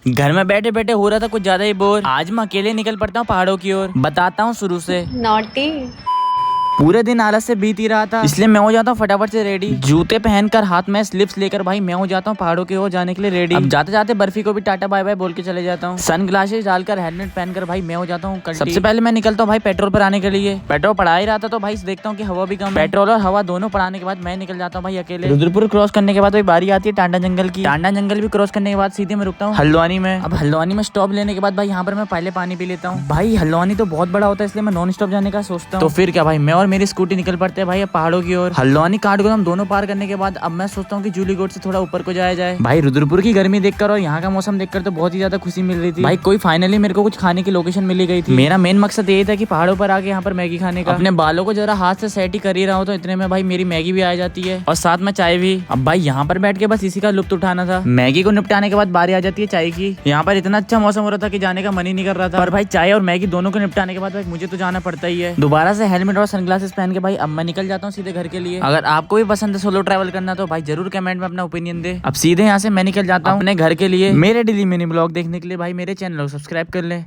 घर में बैठे बैठे हो रहा था कुछ ज्यादा ही बोर। आज मैं अकेले निकल पड़ता हूँ पहाड़ों की ओर। बताता हूँ शुरू से। नॉटी। पूरे दिन आलस से बीत ही रहा था, इसलिए मैं हो जाता हूँ फटाफट से रेडी। जूते पहनकर हाथ में स्लिप्स लेकर भाई मैं हो जाता हूँ पहाड़ों की ओर जाने के लिए रेडी। अब जाते जाते बर्फी को भी टाटा बाय बाय बोल के चले जाता हूँ। सन ग्लासेस डालकर हेलमेट पहनकर भाई मैं हो जाता हूँ। सबसे पहले मैं निकलता हूँ भाई पेट्रोल पर आने के लिए। पेट्रोल पड़ा ही रहा था तो भाई देखता हूँ कि हवा भी कम। पेट्रोल और हवा दोनों पड़ाने के बाद मैं निकल जाता हूँ भाई अकेले। रुद्रपुर क्रॉस करने के बाद भाई बारी आती है टांडा जंगल की। टांडा जंगल भी क्रॉस करने के बाद सीधे मैं रुकता हूँ हल्द्वानी में। अब हल्द्वानी में स्टॉप लेने के बाद भाई यहाँ पर मैं पहले पानी पी लेता हूँ। भाई हल्द्वानी तो बहुत बड़ा होता है, इसलिए मैं नॉन स्टॉप जाने का सोचता हूँ। तो फिर क्या भाई मैं और मेरी स्कूटी निकल पड़ते हैं भाई पहाड़ों की ओर। हल्द्वानी काठगोदाम दोनों पार करने के बाद अब मैं सोचता हूँ कि जूली गोड से थोड़ा ऊपर को जाया जाए। भाई रुद्रपुर की गर्मी देखकर और यहाँ का मौसम देखकर तो बहुत ही ज्यादा खुशी मिल रही थी भाई। कोई फाइनली मेरे को कुछ खाने की लोकेशन मिली गई थी। मेरा मेन मकसद यही था कि पहाड़ों पर आके यहाँ पर मैगी खाने का। अपने बालों को जरा हाथ से सेट ही कर ही रहा हूँ तो इतने में भाई मेरी मैगी भी आ जाती है और साथ में चाय भी। अब भाई यहाँ पर बैठ के बस इसी का लुत्फ उठाना था। मैगी को निपटाने के बाद बारी आ जाती है चाय की। यहाँ पर इतना अच्छा मौसम हो रहा था कि जाने का मन ही नहीं कर रहा था, पर भाई चाय और मैगी दोनों को निपटाने के बाद भाई मुझे तो जाना पड़ता ही है। दोबारा से हेलमेट और सनग्लासेस पहन के भाई अब मैं निकल जाता हूँ सीधे घर के लिए। अगर आपको भी पसंद है सोलो ट्रैवल करना तो भाई जरूर कमेंट में अपना ओपिनियन दे। अब सीधे यहाँ से मैं निकल जाता हूँ अपने घर के लिए। मेरे डेली मिनी ब्लॉग देखने के लिए भाई मेरे चैनल को सब्सक्राइब कर ले।